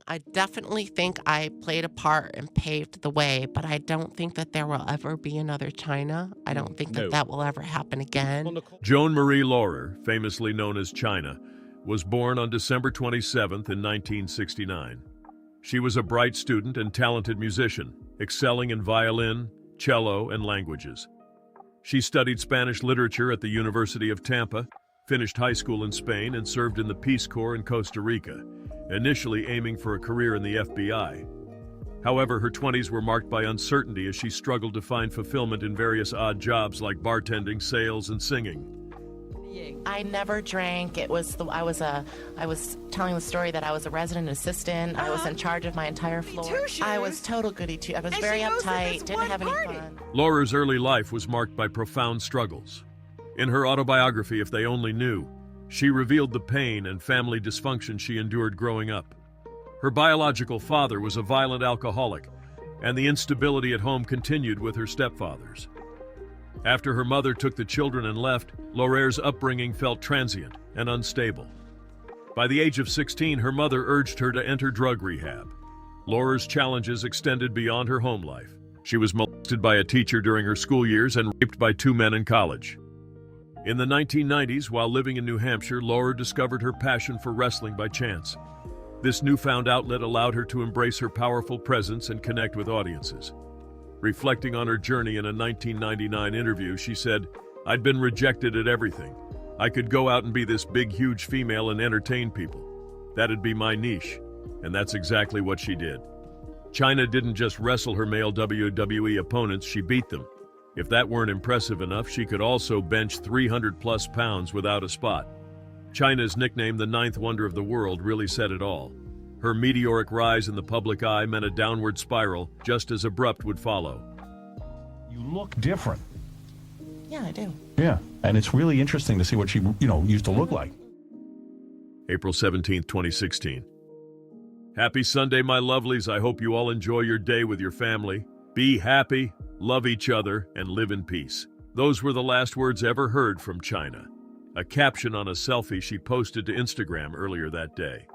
I definitely think I played a part and paved the way, but I don't think that there will ever be another China. I don't think that No. that will ever happen again. Joan Marie Laurer, famously known as Chyna, was born on December 27th in 1969. She was a bright student and talented musician, excelling in violin, cello, and languages. She studied Spanish literature at the University of Tampa, finished high school in Spain, and served in the Peace Corps in Costa Rica, initially aiming for a career in the FBI. However, her 20s were marked by uncertainty as she struggled to find fulfillment in various odd jobs like bartending, sales, and singing. I never drank. I was telling the story that I was a resident assistant. I was in charge of my entire floor. I was total goody two. I was very uptight, didn't have any fun. Laura's early life was marked by profound struggles. In her autobiography, If They Only Knew, she revealed the pain and family dysfunction she endured growing up. Her biological father was a violent alcoholic, and the instability at home continued with her stepfathers. After her mother took the children and left, Laurer's upbringing felt transient and unstable. By the age of 16, her mother urged her to enter drug rehab. Laura's challenges extended beyond her home life. She was molested by a teacher during her school years and raped by two men in college. In the 1990s, while living in New Hampshire, Laura discovered her passion for wrestling by chance. This newfound outlet allowed her to embrace her powerful presence and connect with audiences. Reflecting on her journey in a 1999 interview, she said, "I'd been rejected at everything. I could go out and be this big, huge female and entertain people. That'd be my niche." And that's exactly what she did. Chyna didn't just wrestle her male WWE opponents, she beat them. If that weren't impressive enough, she could also bench 300-plus pounds without a spot. Chyna's nickname, the ninth wonder of the world, really said it all. Her meteoric rise in the public eye meant a downward spiral just as abrupt would follow. You look different. Yeah, I do. Yeah, and it's really interesting to see what she, used to look like. April 17th, 2016. Happy Sunday, my lovelies. I hope you all enjoy your day with your family. Be happy, love each other, and live in peace. Those were the last words ever heard from Chyna. A caption on a selfie she posted to Instagram earlier that day.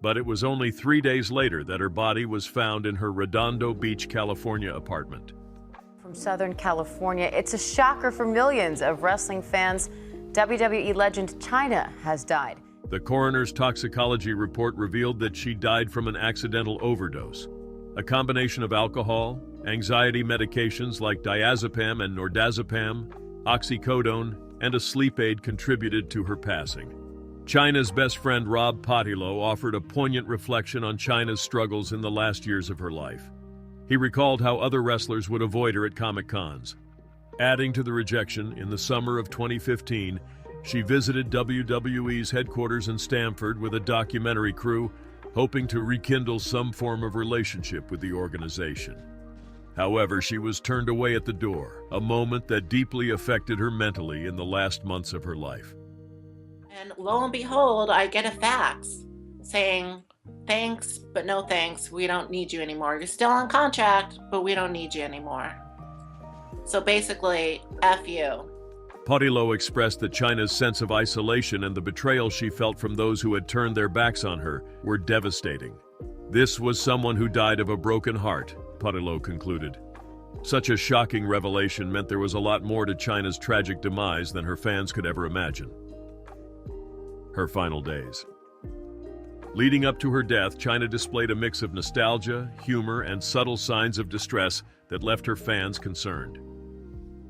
But it was only 3 days later that her body was found in her Redondo Beach, California apartment. From Southern California, it's a shocker for millions of wrestling fans. WWE legend Chyna has died. The coroner's toxicology report revealed that she died from an accidental overdose. A combination of alcohol, anxiety medications like diazepam and nordazepam, oxycodone, and a sleep aid contributed to her passing. Chyna's best friend Rob Potilo offered a poignant reflection on Chyna's struggles in the last years of her life. He recalled how other wrestlers would avoid her at Comic-Cons. Adding to the rejection, in the summer of 2015, she visited WWE's headquarters in Stamford with a documentary crew, hoping to rekindle some form of relationship with the organization. However, she was turned away at the door, a moment that deeply affected her mentally in the last months of her life. And lo and behold, I get a fax saying, "Thanks, but no thanks. We don't need you anymore. You're still on contract, but we don't need you anymore." So basically, F you. Potilo expressed that Chyna's sense of isolation and the betrayal she felt from those who had turned their backs on her were devastating. This was someone who died of a broken heart, Potilo concluded. Such a shocking revelation meant there was a lot more to Chyna's tragic demise than her fans could ever imagine. Her final days. Leading up to her death, Chyna displayed a mix of nostalgia, humor, and subtle signs of distress that left her fans concerned.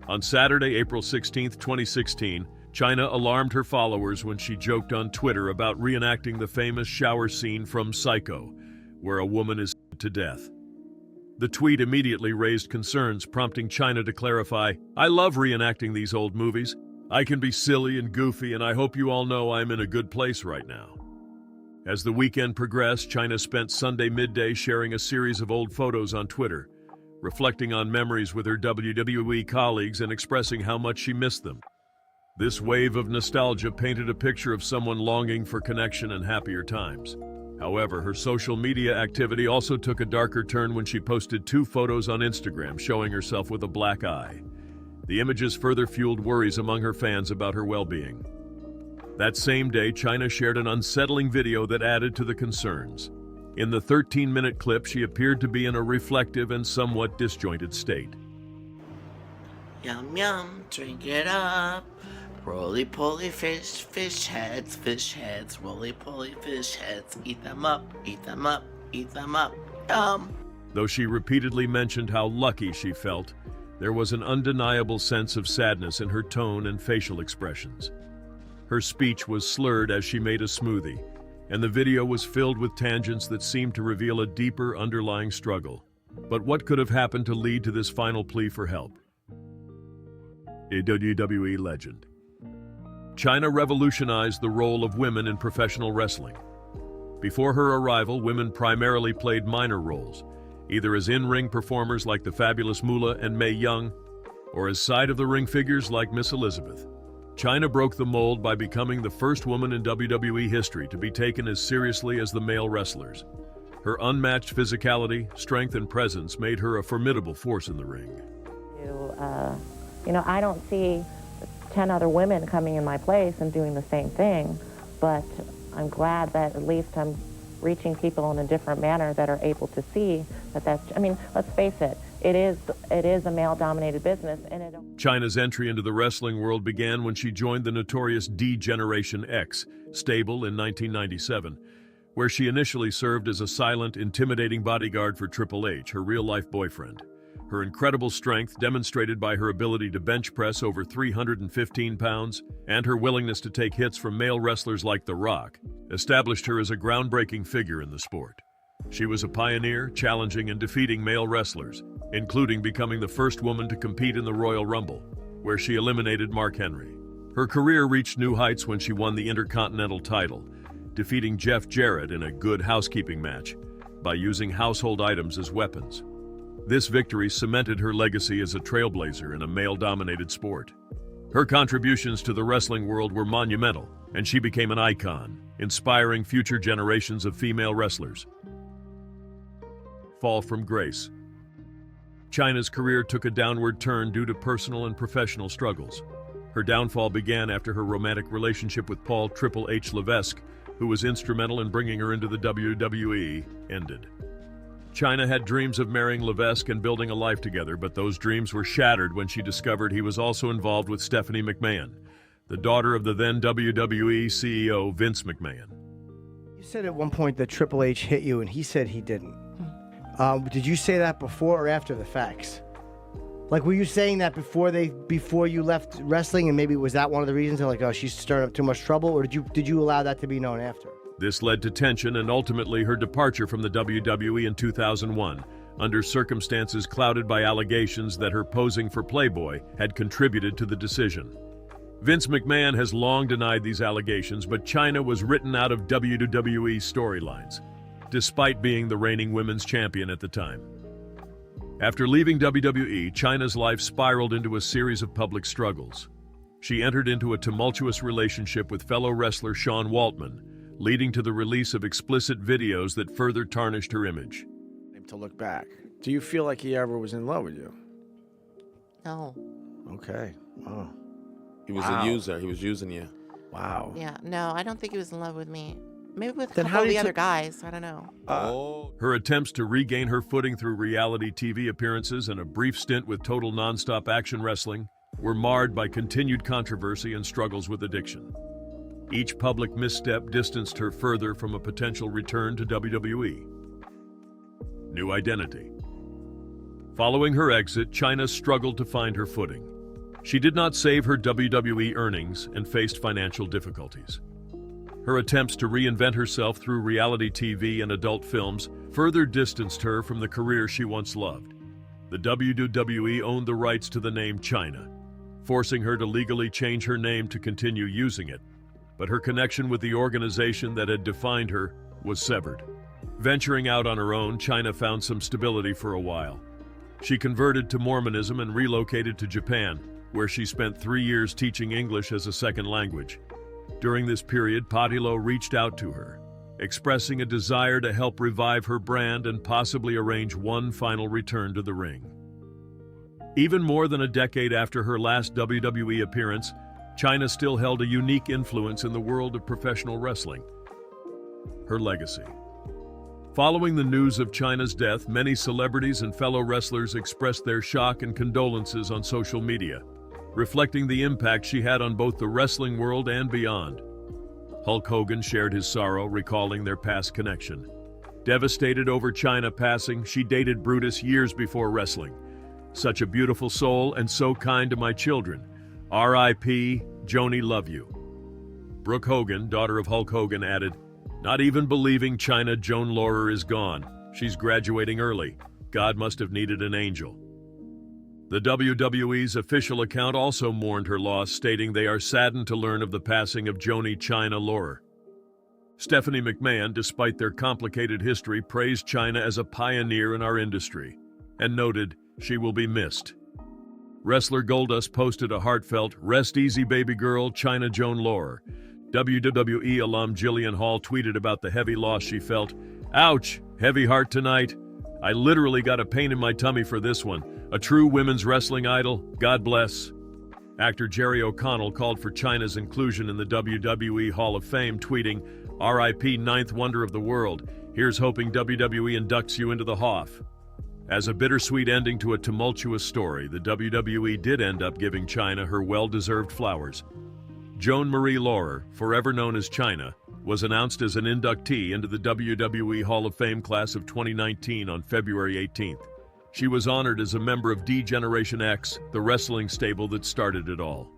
On Saturday, April 16, 2016, Chyna alarmed her followers when she joked on Twitter about reenacting the famous shower scene from Psycho, where a woman is to death. The tweet immediately raised concerns, prompting Chyna to clarify, "I love reenacting these old movies. I can be silly and goofy, and I hope you all know I'm in a good place right now." As the weekend progressed, Chyna spent Sunday midday sharing a series of old photos on Twitter, reflecting on memories with her WWE colleagues and expressing how much she missed them. This wave of nostalgia painted a picture of someone longing for connection and happier times. However, her social media activity also took a darker turn when she posted 2 photos on Instagram showing herself with a black eye. The images further fueled worries among her fans about her well-being. That same day, Chyna shared an unsettling video that added to the concerns. In the 13-minute clip, she appeared to be in a reflective and somewhat disjointed state. Yum yum, drink it up. Roly poly fish, fish heads, roly poly fish heads. Eat them up, eat them up, eat them up. Yum. Though she repeatedly mentioned how lucky she felt, there was an undeniable sense of sadness in her tone and facial expressions. Her speech was slurred as she made a smoothie, and the video was filled with tangents that seemed to reveal a deeper underlying struggle. But what could have happened to lead to this final plea for help? A WWE legend. Chyna revolutionized the role of women in professional wrestling. Before her arrival, women primarily played minor roles, either as in-ring performers like the Fabulous Moolah and Mae Young, or as side-of-the-ring figures like Miss Elizabeth. Chyna broke the mold by becoming the first woman in WWE history to be taken as seriously as the male wrestlers. Her unmatched physicality, strength, and presence made her a formidable force in the ring. I don't see 10 other women coming in my place and doing the same thing, but I'm glad that at least I'm reaching people in a different manner that are able to see that's, let's face it, it is a male-dominated business. And Chyna's entry into the wrestling world began when she joined the notorious D-Generation X stable in 1997, where she initially served as a silent, intimidating bodyguard for Triple H, her real-life boyfriend. Her incredible strength, demonstrated by her ability to bench press over 315 pounds, and her willingness to take hits from male wrestlers like The Rock, established her as a groundbreaking figure in the sport. She was a pioneer, challenging and defeating male wrestlers, including becoming the first woman to compete in the Royal Rumble, where she eliminated Mark Henry. Her career reached new heights when she won the Intercontinental title, defeating Jeff Jarrett in a Good Housekeeping match by using household items as weapons. This victory cemented her legacy as a trailblazer in a male-dominated sport. Her contributions to the wrestling world were monumental, and she became an icon, inspiring future generations of female wrestlers. Fall from grace. Chyna's career took a downward turn due to personal and professional struggles. Her downfall began after her romantic relationship with Paul Triple H Levesque, who was instrumental in bringing her into the WWE, ended. Chyna had dreams of marrying Levesque and building a life together, but those dreams were shattered when she discovered he was also involved with Stephanie McMahon, the daughter of the then WWE CEO Vince McMahon. You said at one point that Triple H hit you, and he said he didn't. Did you say that before or after the facts? Like, were you saying that before you left wrestling, and maybe was that one of the reasons? Like, oh, she's stirring up too much trouble, or did you allow that to be known after? This led to tension and ultimately her departure from the WWE in 2001, under circumstances clouded by allegations that her posing for Playboy had contributed to the decision. Vince McMahon has long denied these allegations, but Chyna was written out of WWE storylines, despite being the reigning women's champion at the time. After leaving WWE, Chyna's life spiraled into a series of public struggles. She entered into a tumultuous relationship with fellow wrestler Sean Waltman, leading to the release of explicit videos that further tarnished her image. To look back, do you feel like he ever was in love with you? No. Okay. Oh. He was a user. He was using you. Wow. Yeah, no, I don't think he was in love with me. Maybe with a Then couple how of did the you other guys. I don't know. Her attempts to regain her footing through reality TV appearances and a brief stint with Total Nonstop Action Wrestling were marred by continued controversy and struggles with addiction. Each public misstep distanced her further from a potential return to WWE. New identity. Following her exit, Chyna struggled to find her footing. She did not save her WWE earnings and faced financial difficulties. Her attempts to reinvent herself through reality TV and adult films further distanced her from the career she once loved. The WWE owned the rights to the name Chyna, forcing her to legally change her name to continue using it, but her connection with the organization that had defined her was severed. Venturing out on her own, Chyna found some stability for a while. She converted to Mormonism and relocated to Japan, where she spent 3 years teaching English as a second language. During this period, Patilo reached out to her, expressing a desire to help revive her brand and possibly arrange one final return to the ring. Even more than a decade after her last WWE appearance, Chyna still held a unique influence in the world of professional wrestling. Her legacy. Following the news of Chyna's death, many celebrities and fellow wrestlers expressed their shock and condolences on social media, reflecting the impact she had on both the wrestling world and beyond. Hulk Hogan shared his sorrow, recalling their past connection. Devastated over Chyna passing, she dated Brutus years before wrestling. Such a beautiful soul and so kind to my children. R.I.P. Joni, love you. Brooke Hogan, daughter of Hulk Hogan, added, "Not even believing Chyna Joan Laurer is gone. She's graduating early. God must have needed an angel." The WWE's official account also mourned her loss, stating they are saddened to learn of the passing of Joni Chyna Laurer. Stephanie McMahon, despite their complicated history, praised Chyna as a pioneer in our industry and noted she will be missed. Wrestler Goldust posted a heartfelt, "Rest easy, baby girl, Chyna Joan Laurer." WWE alum Jillian Hall tweeted about the heavy loss she felt. "Ouch, heavy heart tonight. I literally got a pain in my tummy for this one. A true women's wrestling idol, God bless." Actor Jerry O'Connell called for Chyna's inclusion in the WWE Hall of Fame, tweeting, "RIP ninth wonder of the world. Here's hoping WWE inducts you into the Hoff." As a bittersweet ending to a tumultuous story, the WWE did end up giving Chyna her well-deserved flowers. Joan Marie Laurer, forever known as Chyna, was announced as an inductee into the WWE Hall of Fame class of 2019 on February 18th. She was honored as a member of D-Generation X, the wrestling stable that started it all.